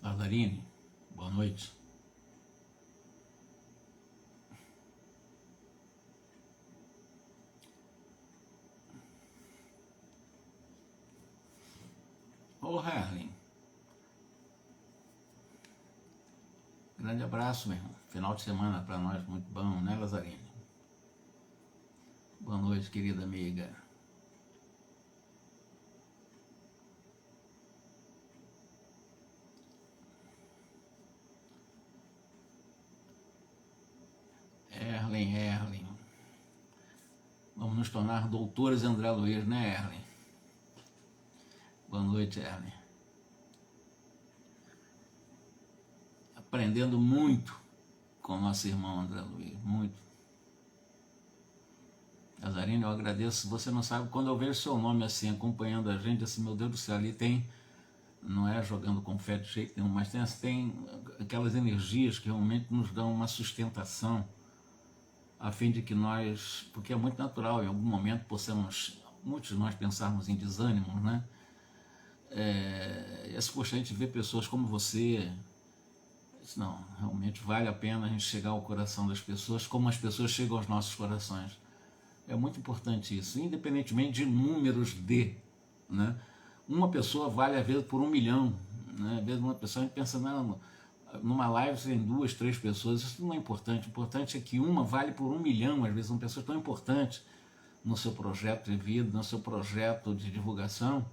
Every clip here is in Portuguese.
Lazarine, boa noite. Ô, Herlin, grande abraço, meu irmão. Final de semana para nós muito bom, né, Lazarine? Boa noite, querida amiga. Erlen. Vamos nos tornar doutores André Luiz, né, Erlen? Boa noite, Erlen. Aprendendo muito com nosso irmão André Luiz, muito. Lazarine, eu agradeço. Você não sabe, quando eu vejo seu nome assim, acompanhando a gente, assim, meu Deus do céu, ali tem, não é jogando confete de jeito nenhum, mas tem aquelas energias que realmente nos dão uma sustentação, a fim de que nós, porque é muito natural, em algum momento possamos, muitos de nós pensarmos em desânimos, né? Poxa, a gente vê pessoas como você, não, realmente vale a pena a gente chegar ao coração das pessoas, como as pessoas chegam aos nossos corações. É muito importante isso, independentemente de números de, né? Uma pessoa vale às vezes por 1 milhão, né? Às vezes uma pessoa, a gente pensa, não, numa live tem 2, 3 pessoas, isso não é importante. O importante é que uma vale por 1 milhão, às vezes uma pessoa tão importante no seu projeto de vida, no seu projeto de divulgação,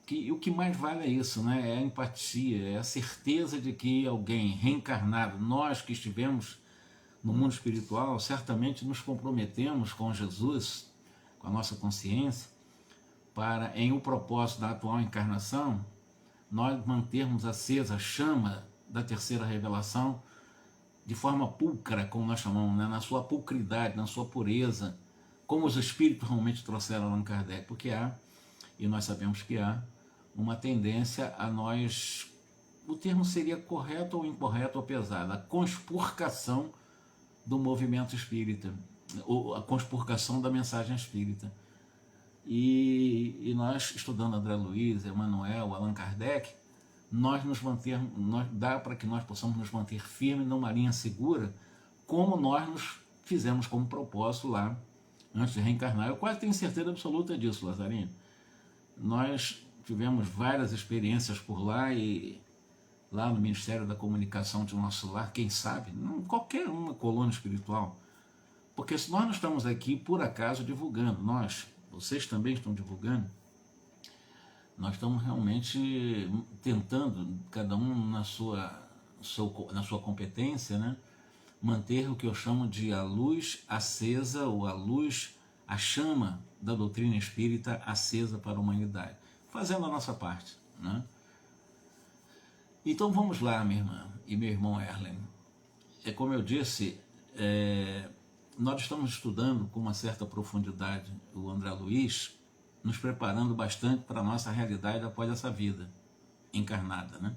que o que mais vale é isso, né? É a empatia, é a certeza de que alguém reencarnado, nós que estivemos no mundo espiritual, certamente nos comprometemos com Jesus, com a nossa consciência, para, em o propósito da atual encarnação, nós mantermos acesa a chama da terceira revelação de forma pulcra, como nós chamamos, né? Na sua pulcridade, na sua pureza, como os espíritos realmente trouxeram Allan Kardec, porque há, e nós sabemos que há, uma tendência a nós, o termo seria correto ou incorreto ou pesado, a conspurcação do movimento espírita, ou a conspurcação da mensagem espírita. E nós, estudando André Luiz, Emmanuel, Allan Kardec, dá para que nós possamos nos manter firmes numa linha segura, como nós nos fizemos como propósito lá, antes de reencarnar. Eu quase tenho certeza absoluta disso, Lazarine. Nós tivemos várias experiências por lá, e lá no Ministério da Comunicação de nosso lar, quem sabe, qualquer uma colônia espiritual, porque se nós não estamos aqui por acaso divulgando, vocês também estão divulgando, nós estamos realmente tentando, cada um na sua competência, né, manter o que eu chamo de a luz acesa, ou a chama da doutrina espírita acesa para a humanidade, fazendo a nossa parte, né? Então vamos lá, minha irmã e meu irmão Erlen. Como eu disse, nós estamos estudando com uma certa profundidade o André Luiz, nos preparando bastante para a nossa realidade após essa vida encarnada, né?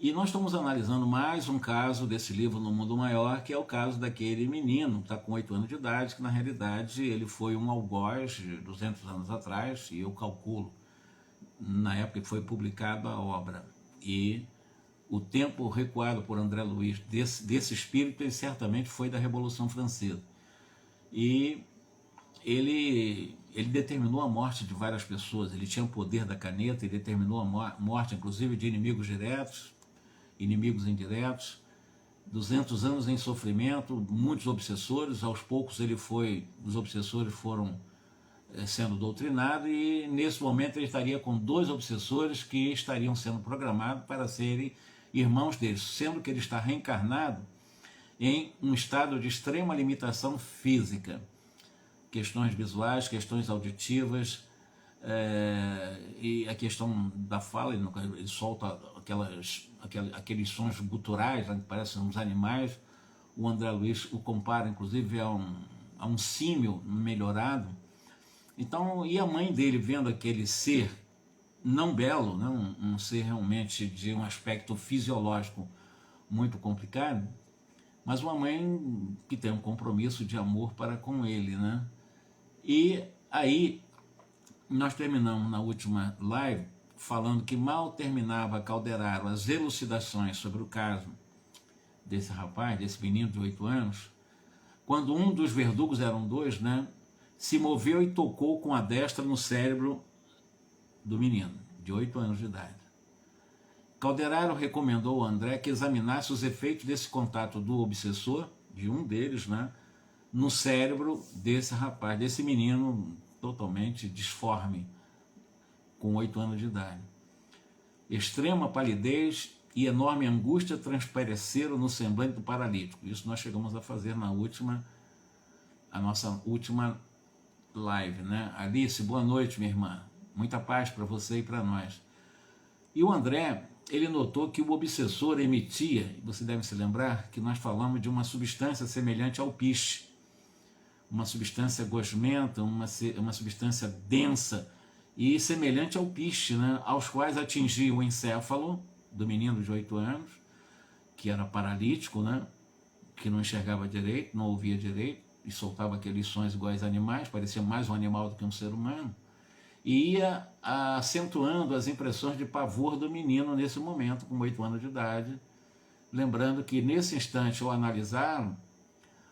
E nós estamos analisando mais um caso desse livro No Mundo Maior, que é o caso daquele menino, que está com 8 anos de idade, que na realidade ele foi um algoz de 200 anos atrás, e eu calculo, na época que foi publicada a obra. E o tempo recuado por André Luiz desse espírito, ele certamente foi da Revolução Francesa. E ele determinou a morte de várias pessoas, ele tinha o poder da caneta, ele determinou a morte, inclusive, de inimigos diretos, inimigos indiretos, 200 anos em sofrimento, muitos obsessores, aos poucos os obsessores foram sendo doutrinados, e nesse momento ele estaria com 2 obsessores que estariam sendo programados para serem irmãos deles, sendo que ele está reencarnado em um estado de extrema limitação física, questões visuais, questões auditivas, e a questão da fala, ele solta aqueles sons guturais, que parecem uns animais. O André Luiz o compara inclusive a um símil melhorado. Então, e a mãe dele, vendo aquele ser não belo, né, um ser realmente de um aspecto fisiológico muito complicado, mas uma mãe que tem um compromisso de amor para com ele, né? E aí nós terminamos na última live falando que mal terminava Calderaro as elucidações sobre o caso desse rapaz, desse menino de 8 anos, quando um dos verdugos, eram dois, né, se moveu e tocou com a destra no cérebro do menino, de 8 anos de idade. Calderaro recomendou ao André que examinasse os efeitos desse contato do obsessor, de um deles, né, no cérebro desse rapaz, desse menino totalmente disforme, com 8 anos de idade. Extrema palidez e enorme angústia transpareceram no semblante do paralítico. Isso nós chegamos a fazer na nossa última live, né? Alice, boa noite, minha irmã. Muita paz para você e para nós. E o André, ele notou que o obsessor emitia, você deve se lembrar que nós falamos de uma substância semelhante ao piche, uma substância gosmenta, uma substância densa e semelhante ao piche, né? Aos quais atingia o encéfalo do menino de 8 anos, que era paralítico, né? Que não enxergava direito, não ouvia direito, e soltava aqueles sons iguais a animais, parecia mais um animal do que um ser humano, e ia acentuando as impressões de pavor do menino nesse momento, com 8 anos de idade, lembrando que nesse instante, ao analisar,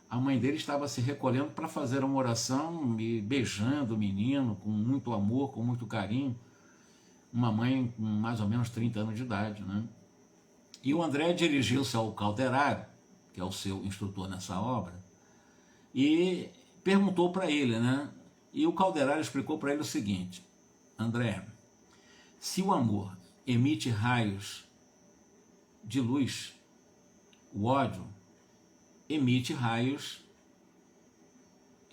a mãe dele estava se recolhendo para fazer uma oração e beijando o menino com muito amor, com muito carinho, uma mãe com mais ou menos 30 anos de idade, né? E o André dirigiu-se ao Calderaro, que é o seu instrutor nessa obra, e perguntou para ele, né? E o Calderaro explicou para ele o seguinte: André, se o amor emite raios de luz, o ódio emite raios,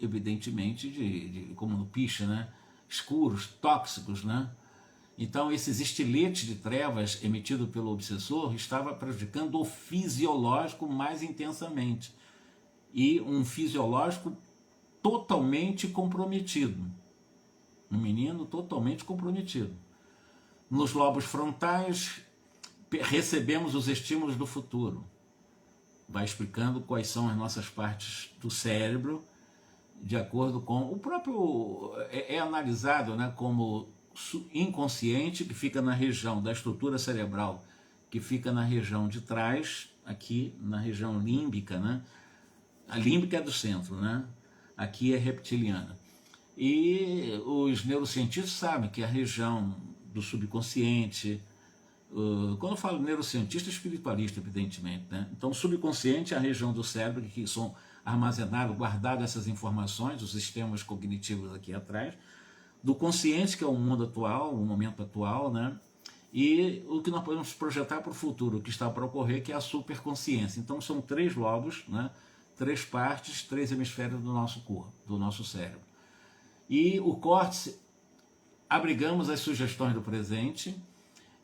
evidentemente, como no piche, né? Escuros, tóxicos, né? Então, esses estiletes de trevas emitidos pelo obsessor estava prejudicando o fisiológico mais intensamente. E um fisiológico totalmente comprometido. Um menino totalmente comprometido. Nos lobos frontais, recebemos os estímulos do futuro. Vai explicando quais são as nossas partes do cérebro, de acordo com o próprio... É analisado, né, como inconsciente, que fica na região da estrutura cerebral, que fica na região de trás, aqui na região límbica, né? A límbica é do centro, né? Aqui é reptiliana. E os neurocientistas sabem que a região do subconsciente, quando eu falo neurocientista, espiritualista, evidentemente, né? Então, o subconsciente é a região do cérebro que são armazenadas, guardadas essas informações, os sistemas cognitivos aqui atrás, do consciente, que é o mundo atual, o momento atual, né? E o que nós podemos projetar para o futuro, o que está para ocorrer, que é a superconsciência. Então, são 3 lobos, né? 3 partes, 3 hemisférios do nosso corpo, do nosso cérebro. E o córtex, abrigamos as sugestões do presente,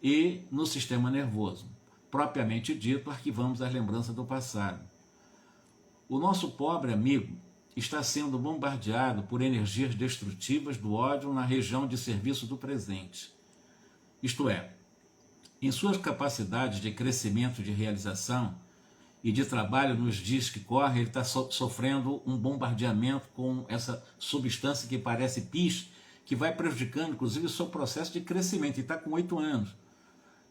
e no sistema nervoso, propriamente dito, arquivamos as lembranças do passado. O nosso pobre amigo está sendo bombardeado por energias destrutivas do ódio na região de serviço do presente. Isto é, em suas capacidades de crescimento, de realização e de trabalho nos dias que correm, ele está sofrendo um bombardeamento com essa substância que parece piche, que vai prejudicando, inclusive, o seu processo de crescimento. Ele está com 8 anos.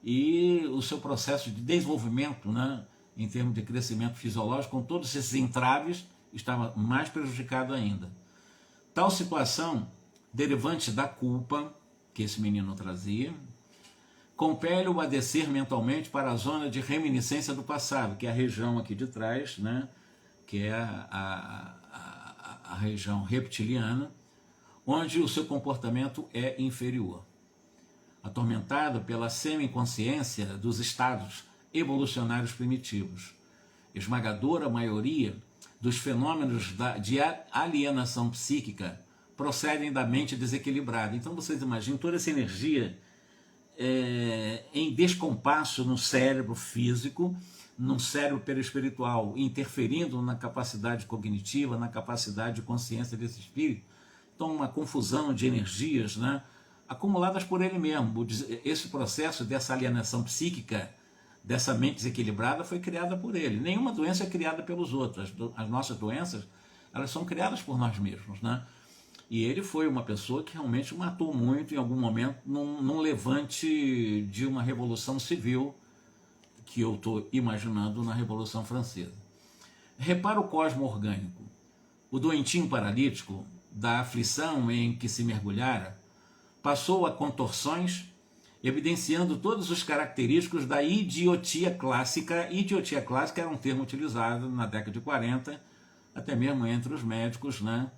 E o seu processo de desenvolvimento, né, em termos de crescimento fisiológico, com todos esses entraves, estava mais prejudicado ainda. Tal situação, derivante da culpa que esse menino trazia, compele-o a descer mentalmente para a zona de reminiscência do passado, que é a região aqui de trás, né, que é a região reptiliana, onde o seu comportamento é inferior. Atormentado pela semi-consciência dos estados evolucionários primitivos. Esmagadora maioria dos fenômenos de alienação psíquica procedem da mente desequilibrada. Então vocês imaginem toda essa energia em descompasso no cérebro físico, no cérebro perispiritual, interferindo na capacidade cognitiva, na capacidade de consciência desse espírito. Então uma confusão de energias, né, acumuladas por ele mesmo. Esse processo dessa alienação psíquica, dessa mente desequilibrada, foi criada por ele. Nenhuma doença é criada pelos outros. As nossas doenças, elas são criadas por nós mesmos, né? E ele foi uma pessoa que realmente matou muito em algum momento num levante de uma revolução civil que eu estou imaginando na Revolução Francesa. Repara o cosmo orgânico. O doentinho paralítico, da aflição em que se mergulhara, passou a contorções, evidenciando todos os característicos da idiotia clássica. Idiotia clássica era um termo utilizado na década de 40, até mesmo entre os médicos, né?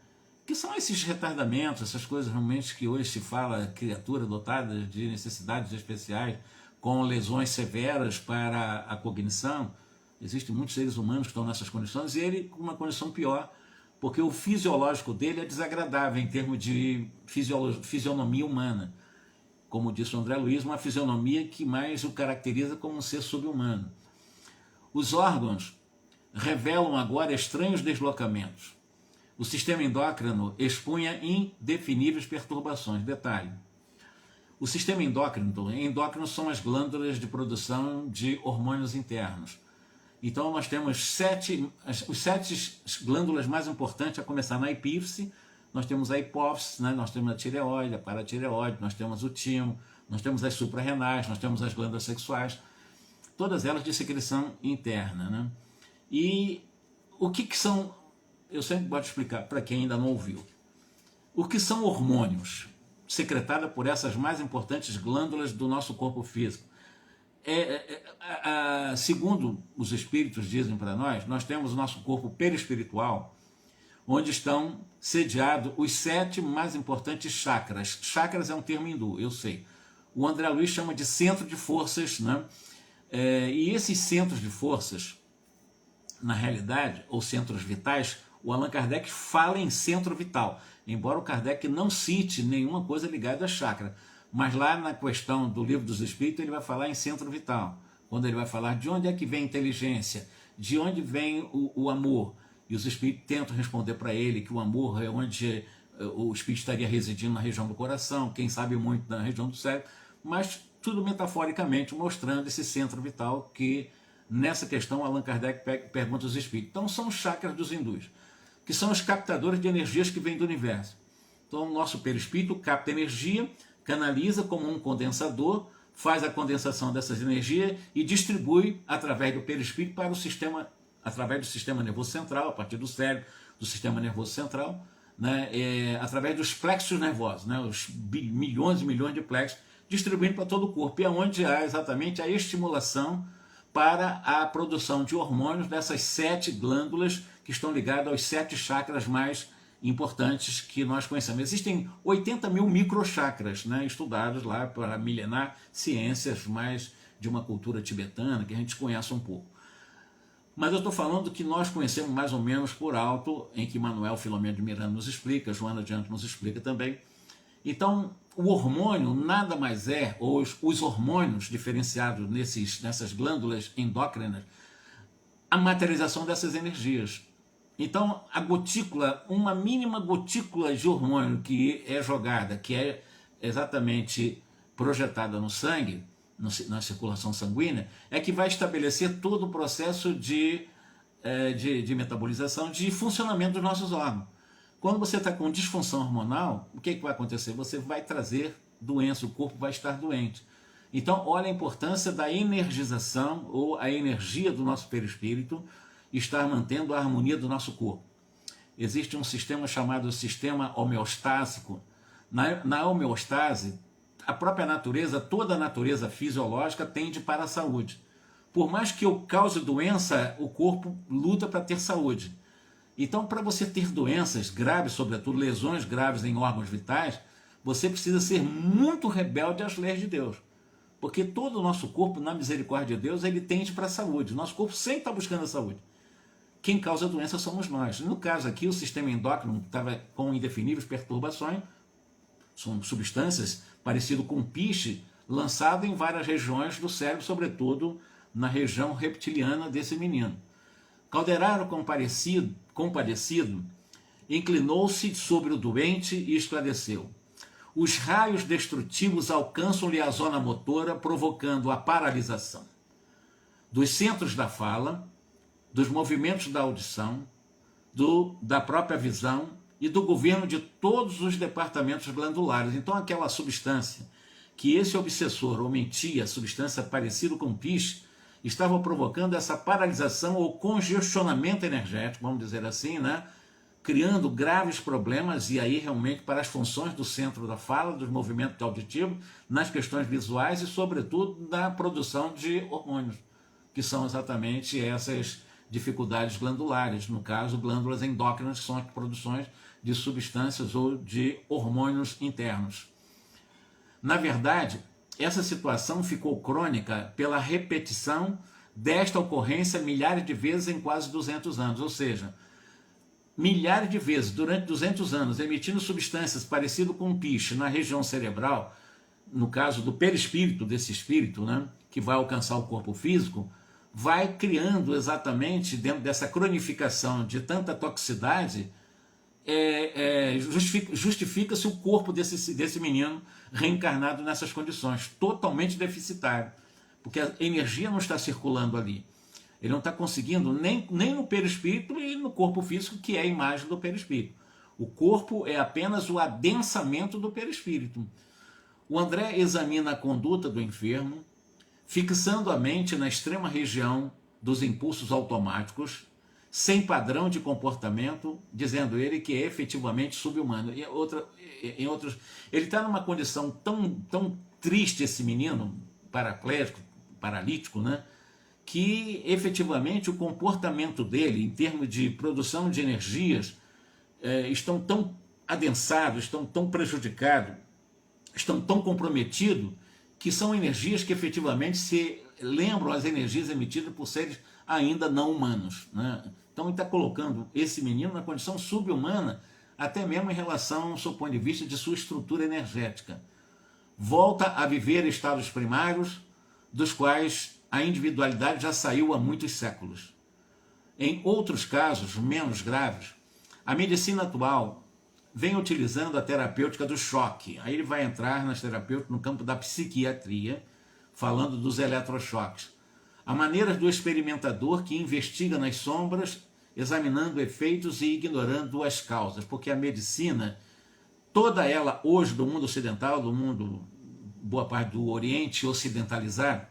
Que são esses retardamentos, essas coisas realmente que hoje se fala, criatura dotada de necessidades especiais, com lesões severas para a cognição. Existem muitos seres humanos que estão nessas condições, e ele com uma condição pior, porque o fisiológico dele é desagradável em termos de fisionomia humana. Como disse o André Luiz, uma fisionomia que mais o caracteriza como um ser subhumano. Os órgãos revelam agora estranhos deslocamentos. O sistema endócrino expunha indefiníveis perturbações. Detalhe: o sistema endócrino são as glândulas de produção de hormônios internos. Então nós temos os sete glândulas mais importantes, a começar na epífise. Nós temos a hipófise, né? Nós temos a tireoide, a paratireoide, nós temos o timo, nós temos as suprarrenais, nós temos as glândulas sexuais, todas elas de secreção interna, né? E o que são, eu sempre gosto de explicar para quem ainda não ouviu, o que são hormônios secretados por essas mais importantes glândulas do nosso corpo físico. Segundo os espíritos dizem para nós temos o nosso corpo perispiritual, onde estão sediados os 7 mais importantes chakras. Chakras é um termo hindu, eu sei. O André Luiz chama de centro de forças, né? E esses centros de forças, na realidade, ou centros vitais, o Allan Kardec fala em centro vital, embora o Kardec não cite nenhuma coisa ligada a chakra. Mas lá na questão do Livro dos Espíritos ele vai falar em centro vital, quando ele vai falar de onde é que vem a inteligência, de onde vem o amor. E os espíritos tentam responder para ele que o amor é onde o espírito estaria residindo, na região do coração, quem sabe muito na região do cérebro, mas tudo metaforicamente mostrando esse centro vital que, nessa questão, Allan Kardec pergunta aos espíritos. Então são os chakras dos hindus, que são os captadores de energias que vêm do universo. Então o nosso perispírito capta energia, canaliza como um condensador, faz a condensação dessas energias e distribui através do perispírito para o sistema, através do sistema nervoso central, a partir do cérebro, do sistema nervoso central, né, através dos plexos nervosos, né, os milhões e milhões de plexos, distribuindo para todo o corpo, e é onde há exatamente a estimulação para a produção de hormônios dessas 7 glândulas que estão ligadas aos 7 chakras mais importantes que nós conhecemos. Existem 80 mil microchakras, né, estudados lá para milenar ciências mais de uma cultura tibetana que a gente conhece um pouco. Mas eu estou falando que nós conhecemos mais ou menos por alto, em que Manuel Filomeno de Miranda nos explica, Joana de Anjos nos explica também. Então, o hormônio nada mais é, ou os hormônios diferenciados nessas glândulas endócrinas, a materialização dessas energias. Então, a gotícula, uma mínima gotícula de hormônio que é jogada, que é exatamente projetada no sangue, na circulação sanguínea, é que vai estabelecer todo o processo de metabolização, de funcionamento dos nossos órgãos. Quando você está com disfunção hormonal, o que vai acontecer? Você vai trazer doença, o corpo vai estar doente. Então, olha a importância da energização, ou a energia do nosso perispírito, estar mantendo a harmonia do nosso corpo. Existe um sistema chamado sistema homeostásico. Na homeostase, a própria natureza, toda a natureza fisiológica tende para a saúde. Por mais que eu cause doença, o corpo luta para ter saúde. Então, para você ter doenças graves, sobretudo lesões graves em órgãos vitais, você precisa ser muito rebelde às leis de Deus. Porque todo o nosso corpo, na misericórdia de Deus, ele tende para a saúde. Nosso corpo sempre está buscando a saúde. Quem causa a doença somos nós. No caso aqui, o sistema endócrino estava com indefiníveis perturbações, são substâncias parecidas com piche, lançado em várias regiões do cérebro, sobretudo na região reptiliana desse menino. Calderaro, compadecido, inclinou-se sobre o doente e esclareceu. Os raios destrutivos alcançam-lhe a zona motora, provocando a paralisação dos centros da fala, dos movimentos da audição, da própria visão e do governo de todos os departamentos glandulares. Então aquela substância que esse obsessor omitia, substância parecida com piche, estava provocando essa paralisação ou congestionamento energético, vamos dizer assim, né? Criando graves problemas, e aí realmente para as funções do centro da fala, dos movimentos auditivos, nas questões visuais e sobretudo na produção de hormônios, que são exatamente essas dificuldades glandulares, no caso glândulas endócrinas, que são as produções de substâncias ou de hormônios internos. Na verdade, essa situação ficou crônica pela repetição desta ocorrência milhares de vezes em quase 200 anos, ou seja, milhares de vezes durante 200 anos, emitindo substâncias parecidas com piche na região cerebral, no caso do perispírito, desse espírito, né, que vai alcançar o corpo físico, vai criando exatamente, dentro dessa cronificação de tanta toxicidade, justifica-se o corpo desse menino reencarnado nessas condições, totalmente deficitário, porque a energia não está circulando ali. Ele não está conseguindo nem no perispírito e no corpo físico, que é a imagem do perispírito. O corpo é apenas o adensamento do perispírito. O André examina a conduta do enfermo, fixando a mente na extrema região dos impulsos automáticos, sem padrão de comportamento, dizendo ele que é efetivamente subhumano. Ele está numa condição tão triste, esse menino, paralítico, né? Que efetivamente o comportamento dele, em termos de produção de energias, estão tão adensados, estão tão prejudicados, estão tão comprometidos, que são energias que efetivamente se lembram as energias emitidas por seres ainda não humanos, né? Então ele está colocando esse menino na condição subhumana, até mesmo em relação ao seu ponto de vista de sua estrutura energética. Volta a viver estados primários, dos quais a individualidade já saiu há muitos séculos. Em outros casos, menos graves, a medicina atual vem utilizando a terapêutica do choque. Aí ele vai entrar nas terapêuticas no campo da psiquiatria, falando dos eletrochoques. Há maneiras do experimentador que investiga nas sombras, examinando efeitos e ignorando as causas, porque a medicina, toda ela hoje do mundo ocidental, do mundo, boa parte do Oriente ocidentalizado,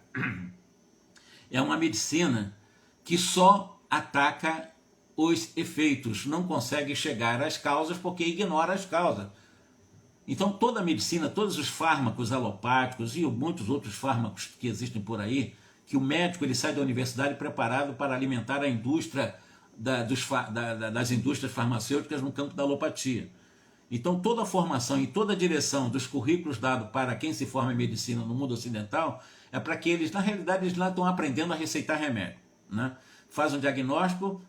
é uma medicina que só ataca os efeitos, não consegue chegar às causas porque ignora as causas. Então toda a medicina, todos os fármacos alopáticos e muitos outros fármacos que existem por aí, que o médico ele sai da universidade preparado para alimentar a indústria das indústrias farmacêuticas no campo da alopatia. Então toda a formação e toda a direção dos currículos dados para quem se forma em medicina no mundo ocidental é para que eles, na realidade, eles lá estão aprendendo a receitar remédio, né? Faz um diagnóstico,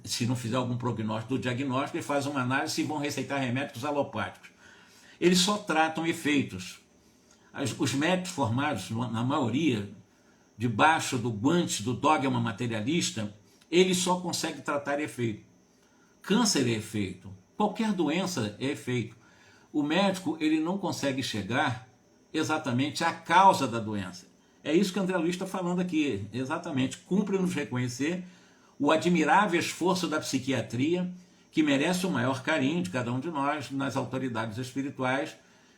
se não fizer algum prognóstico do diagnóstico, ele faz uma análise e vão receitar remédios alopáticos. Eles só tratam efeitos. Os médicos formados, na maioria, debaixo do guante do dogma materialista, eles só conseguem tratar efeito. Câncer é efeito, qualquer doença é efeito. O médico ele não consegue chegar exatamente à causa da doença. É isso que o André Luiz está falando aqui, exatamente. Cumpre-nos reconhecer o admirável esforço da psiquiatria, que merece o maior carinho de cada um de nós, nas autoridades espirituais,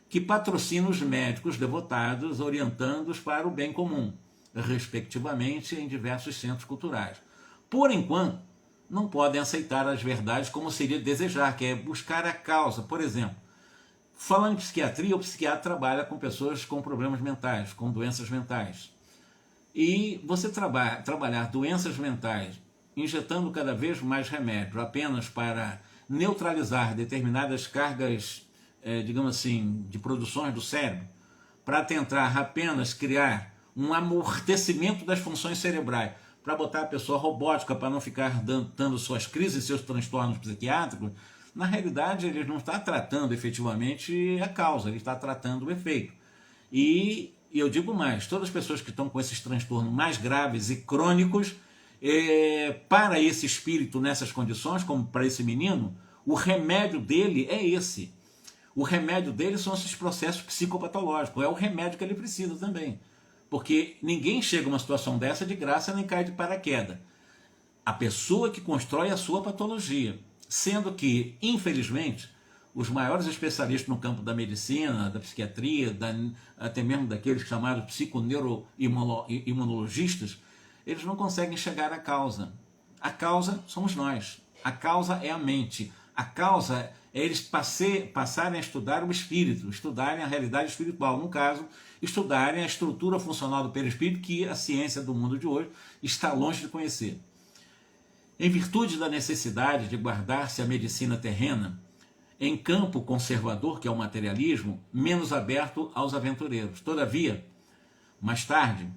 que patrocinam os médicos devotados, orientando-os para o bem comum, respectivamente em diversos centros culturais. Por enquanto, não podem aceitar as verdades como seria desejar, que é buscar a causa. Por exemplo, falando em psiquiatria, o psiquiatra trabalha com pessoas com problemas mentais, com doenças mentais. E você trabalhar doenças mentais, injetando cada vez mais remédio apenas para neutralizar determinadas cargas, digamos assim, de produções do cérebro, para tentar apenas criar um amortecimento das funções cerebrais, para botar a pessoa robótica, para não ficar dando suas crises e seus transtornos psiquiátricos, na realidade ele não está tratando efetivamente a causa, ele está tratando o efeito. E eu digo mais, todas as pessoas que estão com esses transtornos mais graves e crônicos, para esse espírito nessas condições, como para esse menino, o remédio dele é esse. O remédio dele são esses processos psicopatológicos, é o remédio que ele precisa também. Porque ninguém chega a uma situação dessa de graça nem cai de paraquedas. A pessoa que constrói a sua patologia. Sendo que, infelizmente, os maiores especialistas no campo da medicina, da psiquiatria, até mesmo daqueles chamados psiconeuroimunologistas, eles não conseguem chegar à causa. A causa somos nós. A causa é a mente. A causa é eles passarem a estudar o espírito, estudarem a realidade espiritual. No caso, estudarem a estrutura funcional do perispírito, que a ciência do mundo de hoje está longe de conhecer. Em virtude da necessidade de guardar-se a medicina terrena, em campo conservador, que é o materialismo, menos aberto aos aventureiros. Todavia, mais tarde,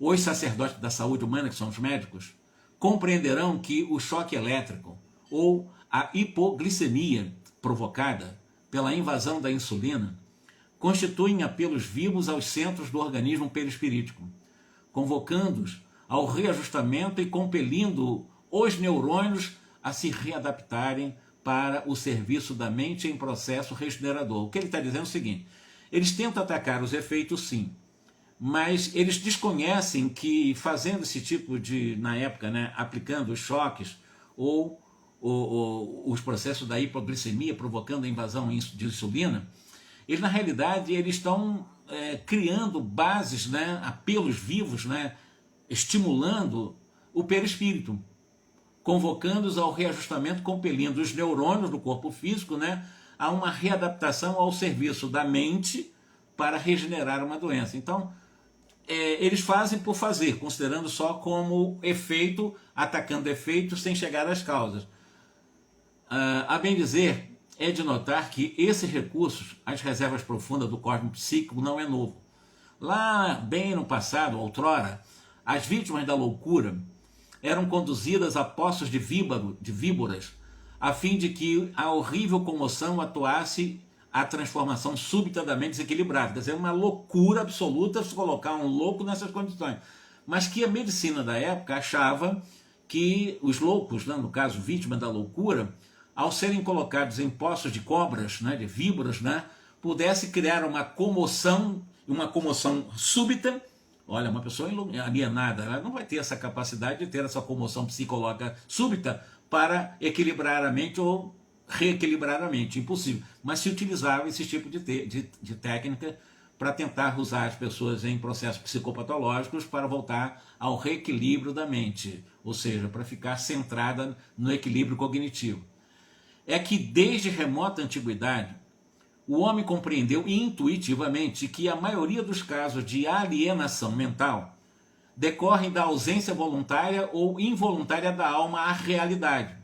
os sacerdotes da saúde humana, que são os médicos, compreenderão que o choque elétrico ou a hipoglicemia provocada pela invasão da insulina constituem apelos vivos aos centros do organismo perispirítico, convocando-os ao reajustamento e compelindo os neurônios a se readaptarem para o serviço da mente em processo regenerador. O que ele está dizendo é o seguinte: eles tentam atacar os efeitos, sim, mas eles desconhecem que fazendo esse tipo de, na época, né, aplicando os choques ou os processos da hipoglicemia provocando a invasão de insulina, eles na realidade eles estão criando bases, né, apelos vivos, né, estimulando o perispírito, convocando-os ao reajustamento, compelindo os neurônios do corpo físico, né, a uma readaptação ao serviço da mente para regenerar uma doença. Então, eles fazem por fazer, considerando só como efeito, atacando efeitos sem chegar às causas. A bem dizer, é de notar que esses recursos, as reservas profundas do cosmos psíquico, não é novo. Lá, bem no passado, outrora, as vítimas da loucura eram conduzidas a poços de víboras, a fim de que a horrível comoção atuasse a transformação súbita da mente desequilibrada. Quer dizer, uma loucura absoluta se colocar um louco nessas condições. Mas que a medicina da época achava que os loucos, né, no caso, vítimas da loucura, ao serem colocados em poços de cobras, né, de víboras, né, pudesse criar uma comoção súbita. Olha, uma pessoa alienada, ela não vai ter essa capacidade de ter essa comoção psicológica súbita para equilibrar a mente ou reequilibrar a mente, impossível. Mas se utilizava esse tipo de técnica para tentar usar as pessoas em processos psicopatológicos para voltar ao reequilíbrio da mente, ou seja, para ficar centrada no equilíbrio cognitivo. É que desde remota antiguidade, o homem compreendeu intuitivamente que a maioria dos casos de alienação mental decorrem da ausência voluntária ou involuntária da alma à realidade.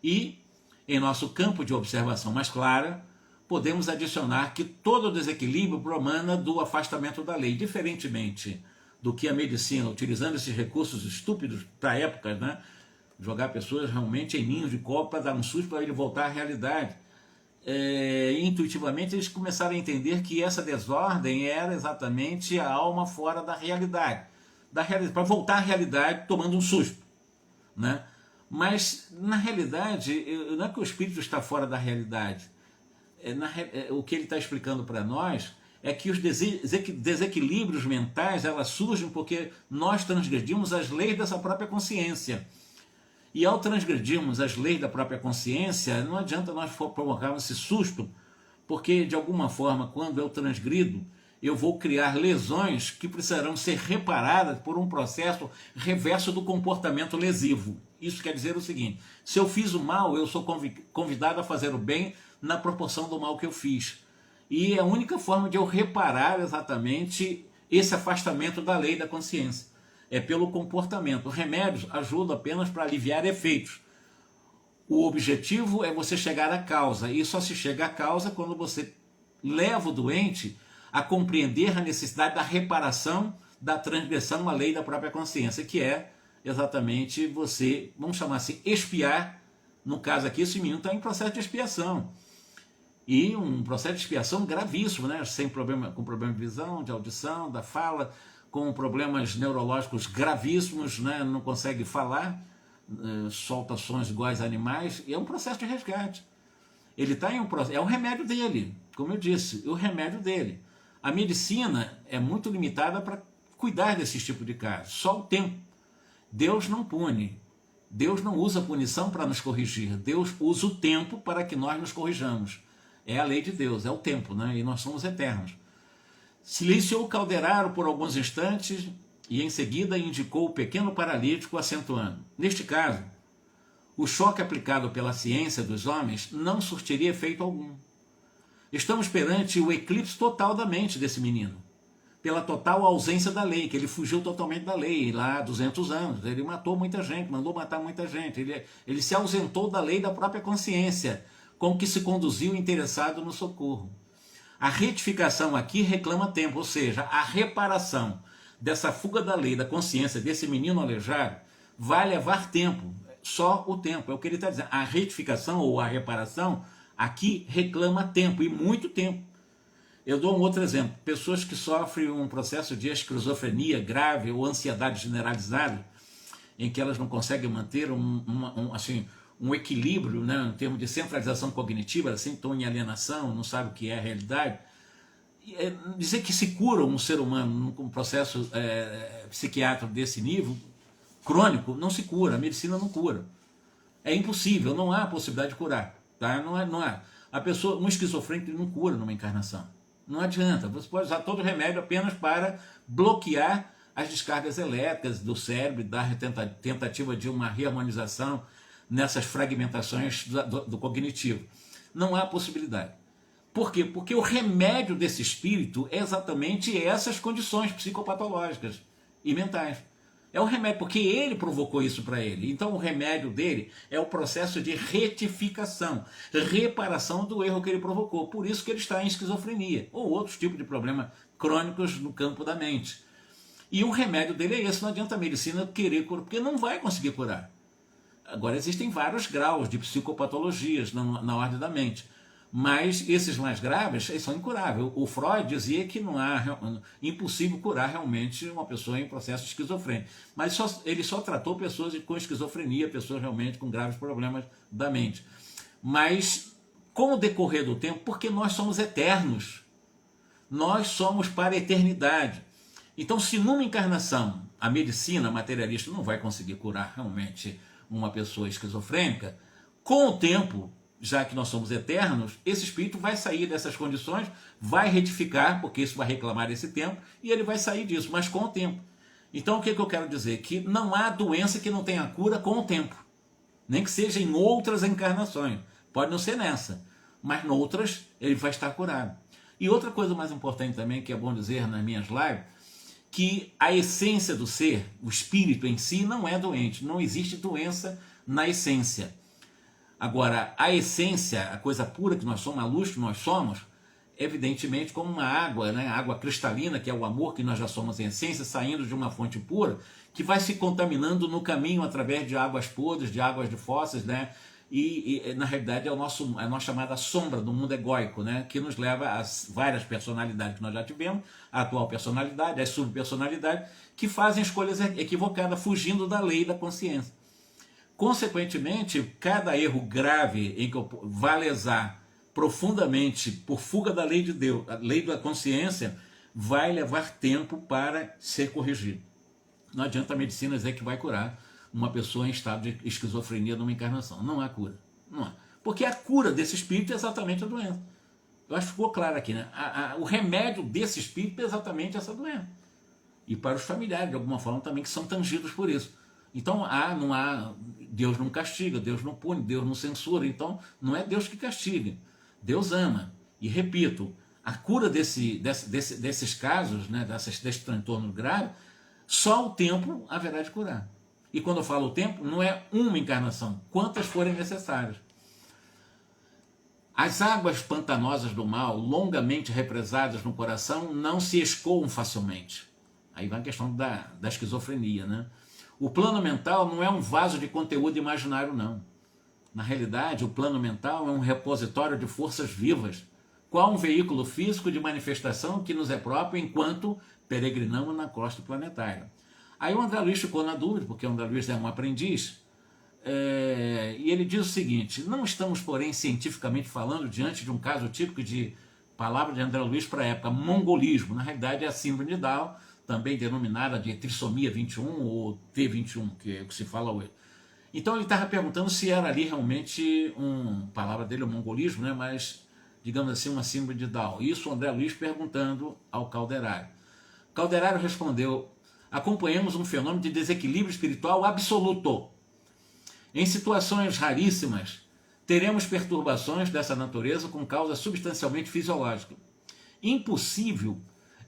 E, em nosso campo de observação mais clara, podemos adicionar que todo desequilíbrio promana do afastamento da lei, diferentemente do que a medicina, utilizando esses recursos estúpidos para a época, né, jogar pessoas realmente em ninhos de cobra para dar um susto para ele voltar à realidade. Intuitivamente eles começaram a entender que essa desordem era exatamente a alma fora da realidade, para voltar à realidade tomando um susto, né? Mas na realidade não é que o espírito está fora da realidade, o que ele está explicando para nós é que os desequilíbrios mentais elas surgem porque nós transgredimos as leis dessa própria consciência. E ao transgredirmos as leis da própria consciência, não adianta nós provocarmos esse susto, porque de alguma forma, quando eu transgrido, eu vou criar lesões que precisarão ser reparadas por um processo reverso do comportamento lesivo. Isso quer dizer o seguinte: se eu fiz o mal, eu sou convidado a fazer o bem na proporção do mal que eu fiz. E a única forma de eu reparar exatamente esse afastamento da lei da consciência é pelo comportamento. Os remédios ajudam apenas para aliviar efeitos. O objetivo é você chegar à causa, e só se chega à causa quando você leva o doente a compreender a necessidade da reparação da transgressão à lei da própria consciência, que é exatamente você, vamos chamar assim, expiar. No caso aqui, esse menino está em processo de expiação. E um processo de expiação gravíssimo, né? Com problema de visão, de audição, da fala, com problemas neurológicos gravíssimos, né? Não consegue falar, solta sons iguais a animais, e é um processo de resgate. Ele está em um processo, é o remédio dele, como eu disse, o remédio dele. A medicina é muito limitada para cuidar desse tipo de casos, só o tempo. Deus não pune, Deus não usa punição para nos corrigir, Deus usa o tempo para que nós nos corrijamos. É a lei de Deus, é o tempo, né? E nós somos eternos. Silenciou o calderaro por alguns instantes e em seguida indicou o pequeno paralítico acentuando. Neste caso, o choque aplicado pela ciência dos homens não surtiria efeito algum. Estamos perante o eclipse total da mente desse menino, pela total ausência da lei, que ele fugiu totalmente da lei lá há 200 anos. Ele matou muita gente, mandou matar muita gente. Ele se ausentou da lei da própria consciência, com que se conduziu interessado no socorro. A retificação aqui reclama tempo, ou seja, a reparação dessa fuga da lei da consciência desse menino aleijado vai levar tempo, só o tempo, é o que ele está dizendo. A retificação ou a reparação aqui reclama tempo, e muito tempo. Eu dou um outro exemplo, pessoas que sofrem um processo de esquizofrenia grave ou ansiedade generalizada, em que elas não conseguem manter um equilíbrio, né, em termos de centralização cognitiva, assim, estão em alienação, não sabem o que é a realidade. Dizer que se cura um ser humano num processo psiquiátrico desse nível, crônico, não se cura, a medicina não cura. É impossível, não há possibilidade de curar. Tá? Não há. A pessoa, um esquizofrênico não cura numa encarnação. Não adianta, você pode usar todo remédio apenas para bloquear as descargas elétricas do cérebro, dar tentativa de uma reharmonização nessas fragmentações do cognitivo. Não há possibilidade. Por quê? Porque o remédio desse espírito é exatamente essas condições psicopatológicas e mentais. É o remédio, porque ele provocou isso para ele. Então o remédio dele é o processo de retificação, reparação do erro que ele provocou. Por isso que ele está em esquizofrenia, ou outros tipos de problemas crônicos no campo da mente. E o remédio dele é esse, não adianta a medicina querer curar, porque não vai conseguir curar. Agora, existem vários graus de psicopatologias na ordem da mente, mas esses mais graves são incuráveis. O Freud dizia que não há impossível curar realmente uma pessoa em processo esquizofrênico, mas ele só tratou pessoas com esquizofrenia, pessoas realmente com graves problemas da mente. Mas com o decorrer do tempo, porque nós somos eternos, nós somos para a eternidade. Então, se numa encarnação a medicina materialista não vai conseguir curar realmente uma pessoa esquizofrênica, com o tempo, já que nós somos eternos, esse espírito vai sair dessas condições, vai retificar, porque isso vai reclamar esse tempo, e ele vai sair disso, mas com o tempo. Então o que eu quero dizer? Que não há doença que não tenha cura com o tempo, nem que seja em outras encarnações, pode não ser nessa, mas em outras ele vai estar curado. E outra coisa mais importante também, que é bom dizer nas minhas lives, que a essência do ser, o espírito em si, não é doente, não existe doença na essência. Agora, a essência, a coisa pura que nós somos, a luz que nós somos, evidentemente como uma água, né? Água cristalina, que é o amor que nós já somos em essência, saindo de uma fonte pura, que vai se contaminando no caminho através de águas podres, de águas de fósseis, né? E na realidade é a nossa chamada sombra do mundo egóico, né? Que nos leva às várias personalidades que nós já tivemos, a atual personalidade, as subpersonalidades, que fazem escolhas equivocadas, fugindo da lei da consciência. Consequentemente, cada erro grave em que vai lesar profundamente por fuga da lei de Deus, a lei da consciência, vai levar tempo para ser corrigido. Não adianta a medicina dizer que vai curar uma pessoa em estado de esquizofrenia numa encarnação. Não há cura. Não há. Porque a cura desse espírito é exatamente a doença. Eu acho que ficou claro aqui, né? O remédio desse espírito é exatamente essa doença. E para os familiares, de alguma forma, também, que são tangidos por isso. Então, Deus não castiga, Deus não pune, Deus não censura. Então, não é Deus que castiga. Deus ama. E, repito, a cura desses casos, né, desse transtorno grave, só o tempo haverá de curar. E quando eu falo o tempo, não é uma encarnação, quantas forem necessárias. As águas pantanosas do mal, longamente represadas no coração, não se escoam facilmente. Aí vai a questão da esquizofrenia, né? O plano mental não é um vaso de conteúdo imaginário, não. Na realidade, o plano mental é um repositório de forças vivas, qual um veículo físico de manifestação que nos é próprio enquanto peregrinamos na crosta planetária. Aí o André Luiz ficou na dúvida, porque o André Luiz é um aprendiz, e ele diz o seguinte: não estamos, porém, cientificamente falando diante de um caso típico de palavra de André Luiz para a época, mongolismo. Na realidade é a síndrome de Down, também denominada de trissomia 21 ou T21, que é o que se fala hoje. Então ele estava perguntando se era ali realmente palavra dele, o mongolismo, né? Mas digamos assim, uma síndrome de Down. Isso o André Luiz perguntando ao Calderaro. Calderaro respondeu: acompanhamos um fenômeno de desequilíbrio espiritual absoluto. Em situações raríssimas, teremos perturbações dessa natureza com causa substancialmente fisiológica. Impossível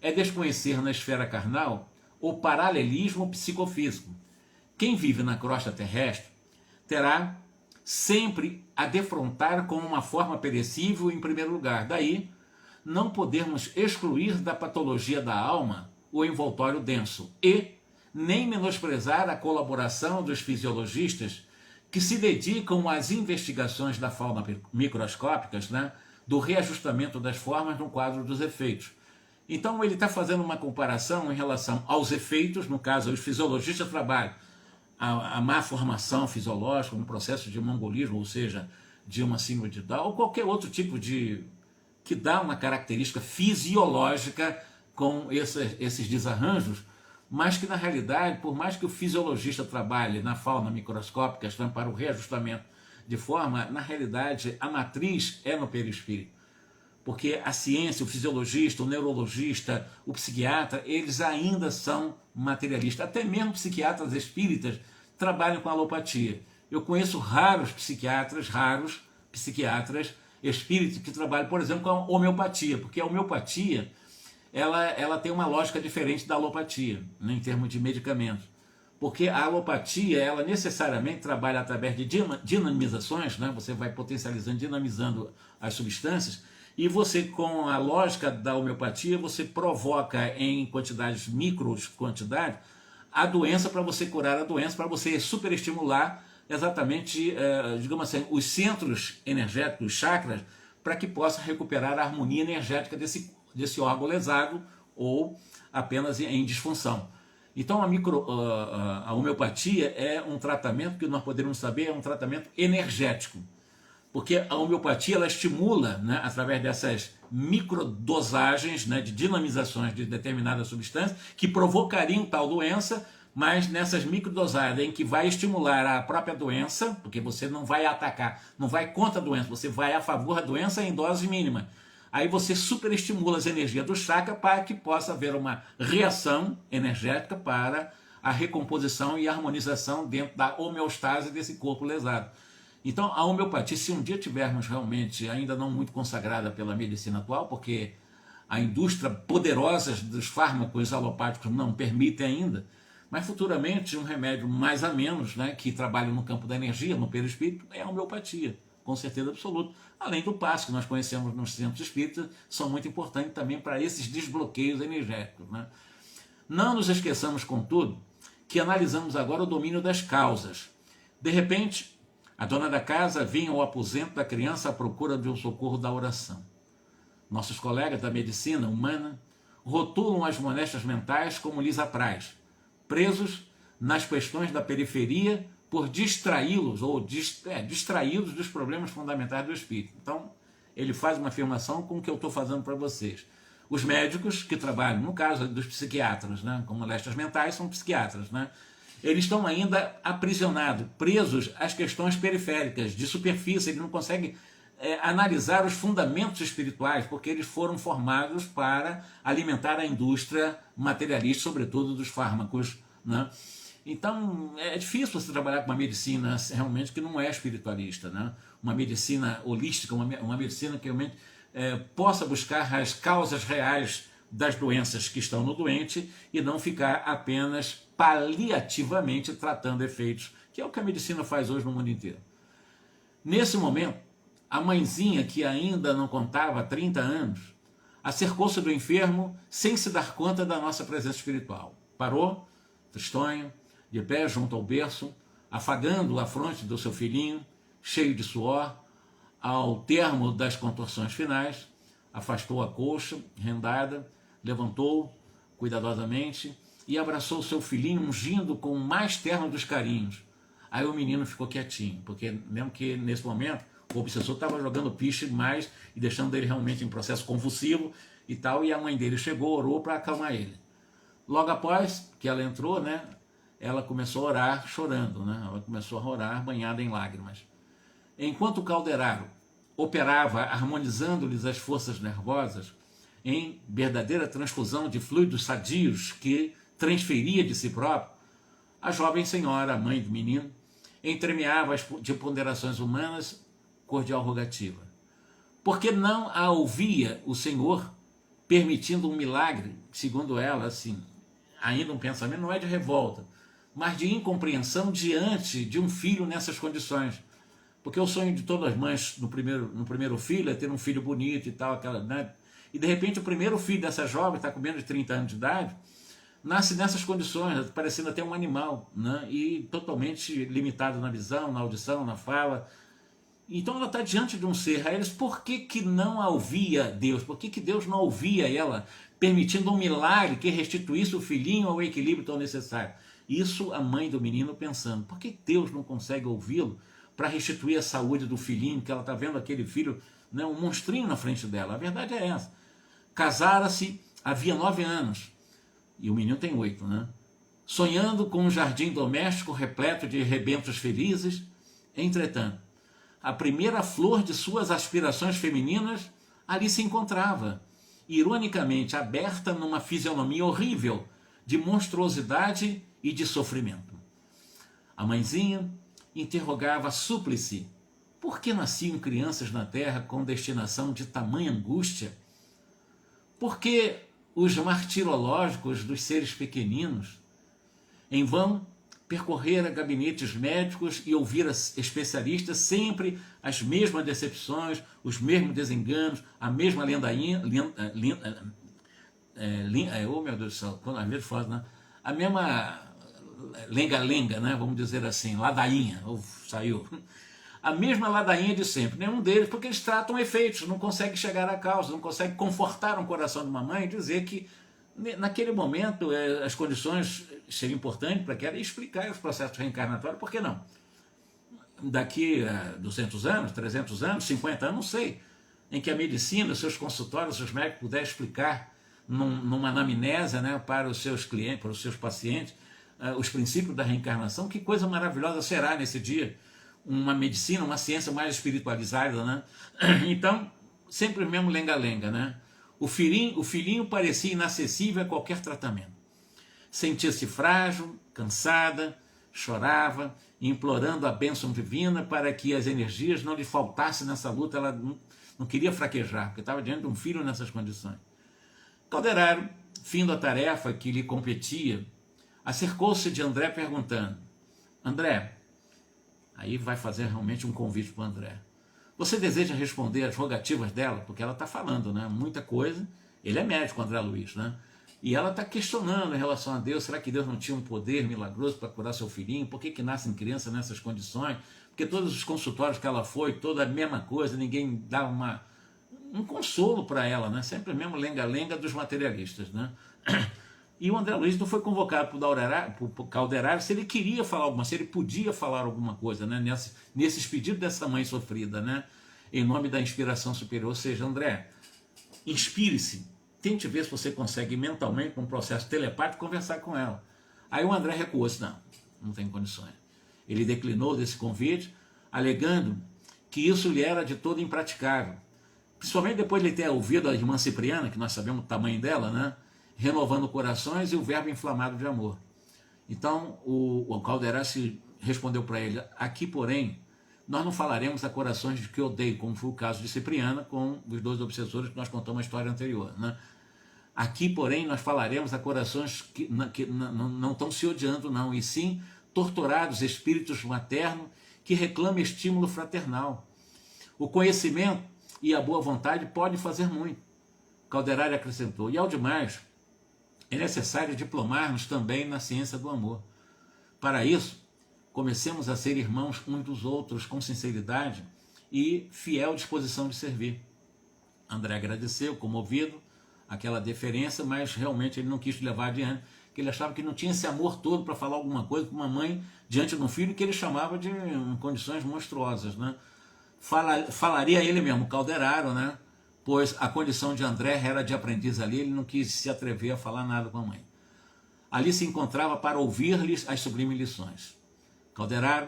é desconhecer na esfera carnal o paralelismo psicofísico. Quem vive na crosta terrestre terá sempre a defrontar com uma forma perecível em primeiro lugar. Daí, não podemos excluir da patologia da alma o envoltório denso e nem menosprezar a colaboração dos fisiologistas que se dedicam às investigações da forma microscópicas, né, do reajustamento das formas no quadro dos efeitos. Então ele está fazendo uma comparação em relação aos efeitos, no caso os fisiologistas trabalham a má formação fisiológica, um processo de mongolismo, ou seja, de uma síndrome de Down, ou qualquer outro tipo de que dá uma característica fisiológica com esses desarranjos, mas que na realidade, por mais que o fisiologista trabalhe na fauna microscópica para o reajustamento de forma, na realidade a matriz é no perispírito. Porque a ciência, o fisiologista, o neurologista, o psiquiatra, eles ainda são materialistas. Até mesmo psiquiatras espíritas trabalham com alopatia. Eu conheço raros psiquiatras espíritas que trabalham, por exemplo, com a homeopatia, porque a homeopatia ela tem uma lógica diferente da alopatia, né, em termos de medicamentos. Porque a alopatia, ela necessariamente trabalha através de dinamizações, né? Você vai potencializando, dinamizando as substâncias, e você, com a lógica da homeopatia, você provoca em quantidades, quantidade, a doença para você curar a doença, para você superestimular exatamente, digamos assim, os centros energéticos, os chakras, para que possa recuperar a harmonia energética desse órgão lesado ou apenas em disfunção. Então a homeopatia é um tratamento que nós poderíamos saber, é um tratamento energético. Porque a homeopatia ela estimula, né, através dessas microdosagens, né, de dinamizações de determinadas substâncias que provocariam tal doença, mas nessas microdosagens em que vai estimular a própria doença, porque você não vai atacar, não vai contra a doença, você vai a favor da doença em dose mínima. Aí você superestimula as energias do chakra para que possa haver uma reação energética para a recomposição e harmonização dentro da homeostase desse corpo lesado. Então a homeopatia, se um dia tivermos realmente ainda não muito consagrada pela medicina atual, porque a indústria poderosa dos fármacos alopáticos não permite ainda, mas futuramente um remédio mais a menos, né, que trabalha no campo da energia, no perispírito, é a homeopatia, com certeza absoluta. Além do passo que nós conhecemos nos centros espíritas, são muito importantes também para esses desbloqueios energéticos, né? Não nos esqueçamos, contudo, que analisamos agora o domínio das causas. De repente, a dona da casa vinha ao aposento da criança à procura de um socorro da oração. Nossos colegas da medicina humana rotulam as moléstias mentais como lhes apraz, presos nas questões da periferia por distraí-los ou distraí-los dos problemas fundamentais do espírito. Então, ele faz uma afirmação com o que eu estou fazendo para vocês. Os médicos que trabalham, no caso dos psiquiatras, né, com moléstias mentais, são psiquiatras, né? Eles estão ainda aprisionados, presos às questões periféricas, de superfície, eles não conseguem analisar os fundamentos espirituais, porque eles foram formados para alimentar a indústria materialista, sobretudo dos fármacos, né? Então é difícil você trabalhar com uma medicina realmente que não é espiritualista, né? Uma medicina holística, uma medicina que realmente possa buscar as causas reais das doenças que estão no doente e não ficar apenas paliativamente tratando efeitos, que é o que a medicina faz hoje no mundo inteiro. Nesse momento, a mãezinha, que ainda não contava 30 anos, acercou-se do enfermo sem se dar conta da nossa presença espiritual. Parou, tristonho, de pé junto ao berço, afagando a fronte do seu filhinho, cheio de suor. Ao termo das contorções finais, afastou a coxa rendada, levantou cuidadosamente e abraçou seu filhinho, ungindo com o mais terno dos carinhos. Aí o menino ficou quietinho, porque lembro que nesse momento o obsessor estava jogando piche mais e deixando ele realmente em processo convulsivo e tal, e a mãe dele chegou, orou para acalmar ele. Logo após que ela entrou, né, ela começou a orar chorando, né? Ela começou a orar banhada em lágrimas. Enquanto o Calderaro operava harmonizando-lhes as forças nervosas em verdadeira transfusão de fluidos sadios que transferia de si próprio, a jovem senhora, a mãe do menino, entremeava de ponderações humanas cordial rogativa. Porque não a ouvia o Senhor permitindo um milagre, segundo ela, assim, ainda um pensamento não é de revolta, mas de incompreensão diante de um filho nessas condições. Porque o sonho de todas as mães no primeiro filho é ter um filho bonito e tal, aquela, né? E de repente o primeiro filho dessa jovem, está com menos de 30 anos de idade, nasce nessas condições, parecendo até um animal, né? E totalmente limitado na visão, na audição, na fala. Então ela está diante de um ser. Aí eles, por que não a ouvia Deus? Por que Deus não ouvia ela, permitindo um milagre que restituísse o filhinho ao equilíbrio tão necessário? Isso a mãe do menino pensando, por que Deus não consegue ouvi-lo para restituir a saúde do filhinho, que ela está vendo aquele filho, né, um monstrinho na frente dela? A verdade é essa. Casara-se havia 9 anos, e o menino tem 8, né? Sonhando com um jardim doméstico repleto de rebentos felizes. Entretanto, a primeira flor de suas aspirações femininas ali se encontrava, ironicamente aberta numa fisionomia horrível de monstruosidade e de sofrimento. A mãezinha interrogava súplice: por que nasciam crianças na terra com destinação de tamanha angústia? Por que os martirológicos dos seres pequeninos? Em vão percorrera gabinetes médicos e ouvira especialistas sempre as mesmas decepções, os mesmos desenganos, a mesma lendainha, oh meu Deus do céu, quando às vezes fala, né? A mesma lenga-lenga, né? Vamos dizer assim, ladainha, saiu. A mesma ladainha de sempre, nenhum deles, porque eles tratam efeitos, não conseguem chegar à causa, não conseguem confortar um coração de uma mãe e dizer que naquele momento as condições seriam importantes para que ela explicar os processos reencarnatórios, por que não? Daqui a 200 anos, 300 anos, 50 anos, não sei, em que a medicina, os seus consultórios, os médicos puderem explicar numa anamnese, né, para os seus clientes, para os seus pacientes, os princípios da reencarnação, que coisa maravilhosa será nesse dia, uma medicina, uma ciência mais espiritualizada, né? Então, sempre o mesmo lenga-lenga, né? O filhinho parecia inacessível a qualquer tratamento. Sentia-se frágil, cansada, chorava, implorando a bênção divina para que as energias não lhe faltassem nessa luta. Ela não queria fraquejar, porque estava diante de um filho nessas condições. Calderaro, findo a tarefa que lhe competia, acercou-se de André perguntando: André, aí vai fazer realmente um convite para o André. Você deseja responder às rogativas dela? Porque ela está falando, né? Muita coisa. Ele é médico, André Luiz, né? E ela está questionando em relação a Deus. Será que Deus não tinha um poder milagroso para curar seu filhinho? Por que nascem crianças nessas condições? Porque todos os consultórios que ela foi, toda a mesma coisa, ninguém dá um consolo para ela, né? Sempre o mesmo lenga-lenga dos materialistas, né? E o André Luiz não foi convocado por Calderaro se ele queria falar alguma coisa, se ele podia falar alguma coisa, né? Nesses pedidos dessa mãe sofrida, né? Em nome da inspiração superior. Ou seja, André, inspire-se, tente ver se você consegue mentalmente, com um processo telepático, conversar com ela. Aí o André recuou-se: não tem condições. Ele declinou desse convite, alegando que isso lhe era de todo impraticável. Principalmente depois de ele ter ouvido a irmã Cipriana, que nós sabemos o tamanho dela, né? Renovando corações e o verbo inflamado de amor. Então o Calderaro respondeu para ele: aqui, porém, nós não falaremos a corações de que odeio, como foi o caso de Cipriana com os 2 obsessores que nós contamos a história anterior, né? Aqui, porém, nós falaremos a corações que não estão se odiando, não, e sim torturados espíritos maternos que reclamam estímulo fraternal. O conhecimento e a boa vontade podem fazer muito. Calderaro acrescentou: e ao demais, é necessário diplomarmos também na ciência do amor. Para isso, comecemos a ser irmãos uns dos outros com sinceridade e fiel disposição de servir. André agradeceu, comovido, aquela deferência, mas realmente ele não quis levar adiante, porque ele achava que não tinha esse amor todo para falar alguma coisa com uma mãe diante de um filho que ele chamava de condições monstruosas, né? Falaria ele mesmo, Calderaro, né? Pois a condição de André era de aprendiz ali, ele não quis se atrever a falar nada com a mãe. Ali se encontrava para ouvir-lhes as sublimes lições. Calderaro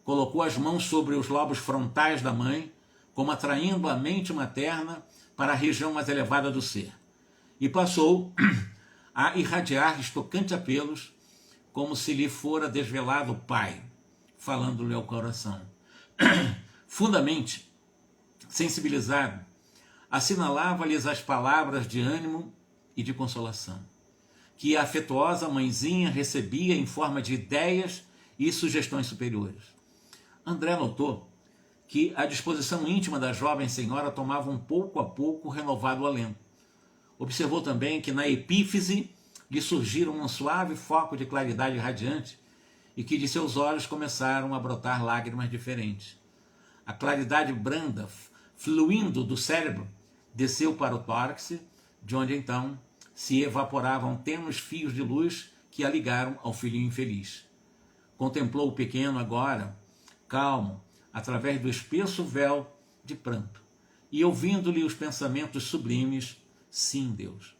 colocou as mãos sobre os lobos frontais da mãe, como atraindo a mente materna para a região mais elevada do ser. E passou a irradiar estocante apelos, como se lhe fora desvelado o Pai, falando-lhe ao coração. Fundamente sensibilizado, assinalava-lhes as palavras de ânimo e de consolação, que a afetuosa mãezinha recebia em forma de ideias e sugestões superiores. André notou que a disposição íntima da jovem senhora tomava um pouco a pouco renovado alento. Observou também que na epífise lhe surgiram um suave foco de claridade radiante e que de seus olhos começaram a brotar lágrimas diferentes. A claridade branda, fluindo do cérebro, desceu para o tórax, de onde então se evaporavam tênues fios de luz que a ligaram ao filhinho infeliz. Contemplou o pequeno agora, calmo, através do espesso véu de pranto, e ouvindo-lhe os pensamentos sublimes: sim, Deus,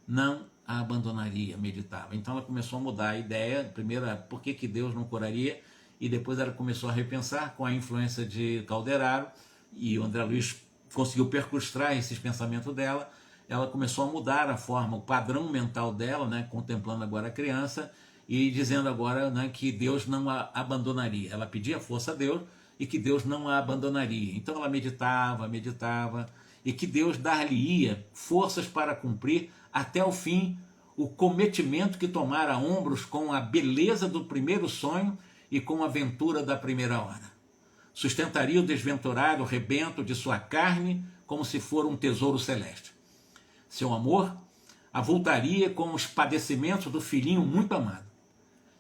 não a abandonaria, meditava. Então ela começou a mudar a ideia, primeiro, por que Deus não curaria, e depois ela começou a repensar com a influência de Calderaro, e o André Luiz conseguiu percrustar esses pensamentos dela. Ela começou a mudar a forma, o padrão mental dela, né, contemplando agora a criança e dizendo agora, né, que Deus não a abandonaria. Ela pedia força a Deus e que Deus não a abandonaria. Então ela meditava, e que Deus dar-lhe-ia forças para cumprir até o fim o cometimento que tomara a ombros com a beleza do primeiro sonho e com a aventura da primeira hora. Sustentaria o desventurado rebento de sua carne como se for um tesouro celeste. Seu amor avultaria com os padecimentos do filhinho muito amado.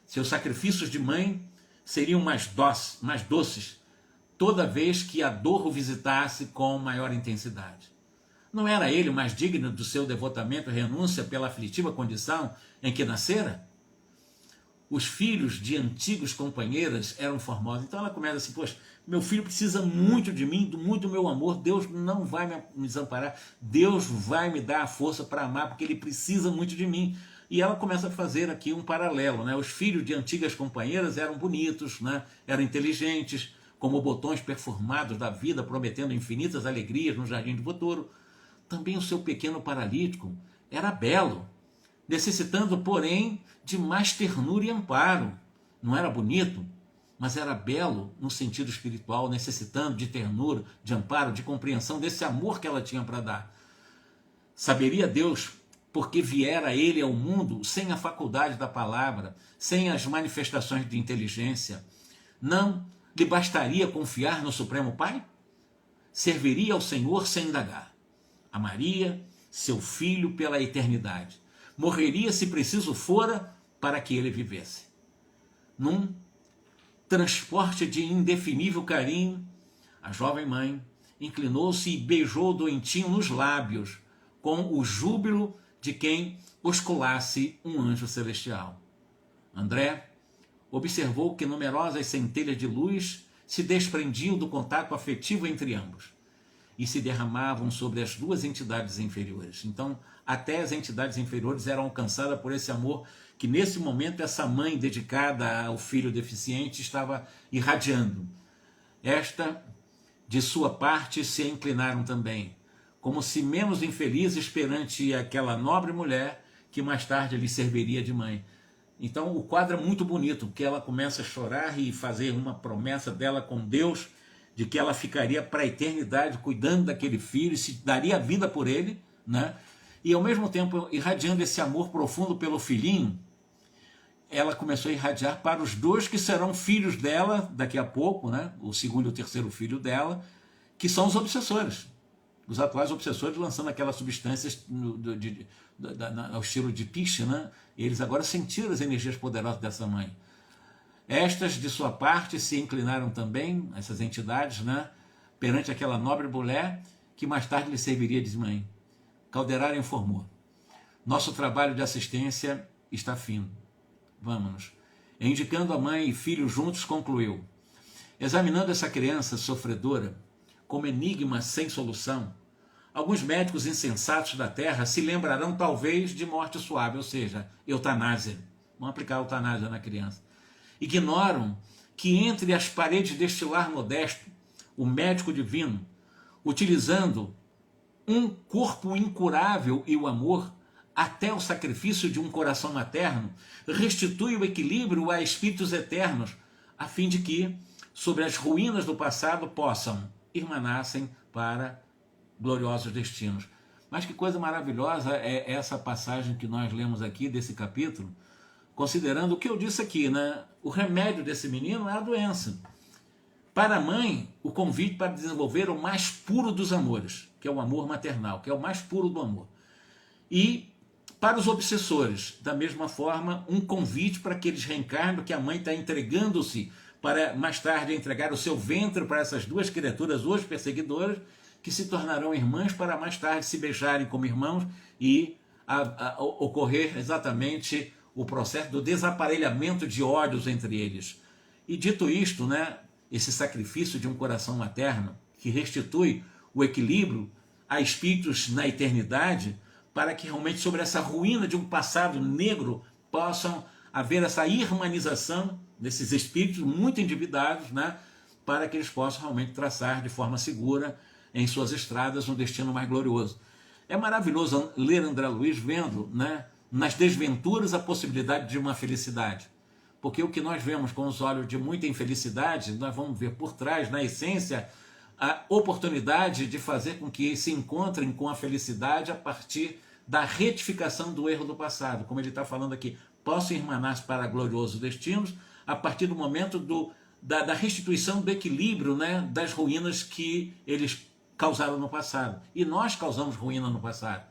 Seus sacrifícios de mãe seriam mais doces, toda vez que a dor o visitasse com maior intensidade. Não era ele o mais digno do seu devotamento e renúncia pela aflitiva condição em que nascera? Os filhos de antigos companheiras eram formosos. Então ela começa assim: poxa, meu filho precisa muito de mim, muito do meu amor, Deus não vai me desamparar, Deus vai me dar a força para amar, porque ele precisa muito de mim. E ela começa a fazer aqui um paralelo, né? Os filhos de antigas companheiras eram bonitos, né? Eram inteligentes, como botões perfumados da vida, prometendo infinitas alegrias no jardim do futuro. Também o seu pequeno paralítico era belo, necessitando, porém, de mais ternura e amparo. Não era bonito, mas era belo no sentido espiritual, necessitando de ternura, de amparo, de compreensão desse amor que ela tinha para dar. Saberia Deus porque viera ele ao mundo sem a faculdade da palavra, sem as manifestações de inteligência. Não lhe bastaria confiar no Supremo Pai? Serviria ao Senhor sem indagar. Amaria seu filho pela eternidade. Morreria se preciso fora para que ele vivesse. Num transporte de indefinível carinho, a jovem mãe inclinou-se e beijou o doentinho nos lábios, com o júbilo de quem osculasse um anjo celestial. André observou que numerosas centelhas de luz se desprendiam do contato afetivo entre ambos e se derramavam sobre as duas entidades inferiores. Então, até as entidades inferiores eram alcançadas por esse amor que, nesse momento, essa mãe dedicada ao filho deficiente estava irradiando. Esta, de sua parte, se inclinaram também, como se menos infelizes perante aquela nobre mulher que mais tarde lhe serviria de mãe. Então, o quadro é muito bonito, porque ela começa a chorar e fazer uma promessa dela com Deus, de que ela ficaria para a eternidade cuidando daquele filho, se daria a vida por ele, né? E ao mesmo tempo irradiando esse amor profundo pelo filhinho, ela começou a irradiar para os dois que serão filhos dela daqui a pouco, né? O segundo e o terceiro filho dela, que são os obsessores, os atuais obsessores, lançando aquelas substâncias ao estilo de piche, né? E eles agora sentiram as energias poderosas dessa mãe. Estas, de sua parte, se inclinaram também, essas entidades, né, perante aquela nobre mulher que mais tarde lhe serviria de mãe. Calderaro informou: nosso trabalho de assistência está fino. Vamos-nos. E, indicando a mãe e filho juntos, concluiu: examinando essa criança sofredora como enigma sem solução, alguns médicos insensatos da terra se lembrarão talvez de morte suave, ou seja, eutanásia. Vão aplicar a eutanásia na criança. Ignoram que entre as paredes deste lar modesto, o médico divino, utilizando um corpo incurável e o amor, até o sacrifício de um coração materno, restitui o equilíbrio a espíritos eternos, a fim de que, sobre as ruínas do passado, possam irmanassem para gloriosos destinos. Mas que coisa maravilhosa é essa passagem que nós lemos aqui desse capítulo, considerando o que eu disse aqui, né? O remédio desse menino é a doença. Para a mãe, o convite para desenvolver o mais puro dos amores, que é o amor maternal, que é o mais puro do amor. E para os obsessores, da mesma forma, um convite para que eles reencarnem, que a mãe está entregando-se para mais tarde entregar o seu ventre para essas duas criaturas hoje perseguidoras, que se tornarão irmãs para mais tarde se beijarem como irmãos e ocorrer exatamente o processo do desaparelhamento de ódios entre eles. E dito isto, né, esse sacrifício de um coração materno que restitui o equilíbrio a espíritos na eternidade, para que realmente sobre essa ruína de um passado negro possam haver essa irmanização desses espíritos muito endividados, né, para que eles possam realmente traçar de forma segura em suas estradas um destino mais glorioso. É maravilhoso ler André Luiz vendo, né, nas desventuras a possibilidade de uma felicidade. Porque o que nós vemos com os olhos de muita infelicidade, nós vamos ver por trás, na essência, a oportunidade de fazer com que se encontrem com a felicidade a partir da retificação do erro do passado. Como ele está falando aqui, possam irmanar-se para gloriosos destinos a partir do momento da restituição do equilíbrio, né, das ruínas que eles causaram no passado. E nós causamos ruína no passado.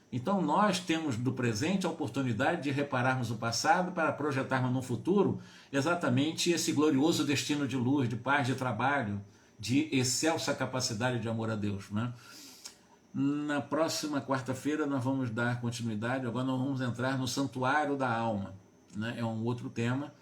Então nós temos do presente a oportunidade de repararmos o passado para projetarmos no futuro exatamente esse glorioso destino de luz, de paz, de trabalho, de excelsa capacidade de amor a Deus, né? Na próxima quarta-feira nós vamos dar continuidade, agora nós vamos entrar no Santuário da Alma, né? É um outro tema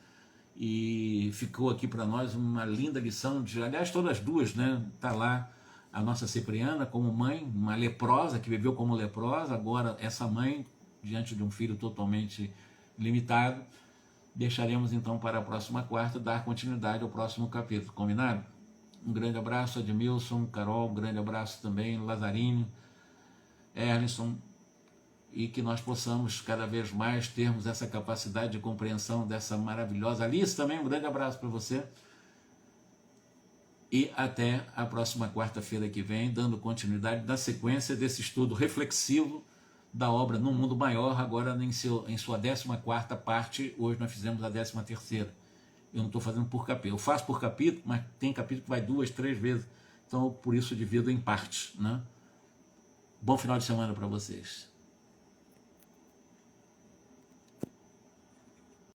e ficou aqui para nós uma linda lição, aliás todas duas, né? Está lá a nossa Cipriana como mãe, uma leprosa que viveu como leprosa, agora essa mãe diante de um filho totalmente limitado. Deixaremos então para a próxima quarta dar continuidade ao próximo capítulo, combinado? Um grande abraço, Edmilson, Carol, um grande abraço também, Lazarinho, Erlisson, e que nós possamos cada vez mais termos essa capacidade de compreensão dessa maravilhosa Alice também, um grande abraço para você. E até a próxima quarta-feira que vem, dando continuidade da sequência desse estudo reflexivo da obra No Mundo Maior, agora em sua 14ª parte. Hoje nós fizemos a 13ª. Eu não estou fazendo por capítulo. Eu faço por capítulo, mas tem capítulo que vai 2, 3 vezes. Então, por isso, divido em partes, né? Bom final de semana para vocês.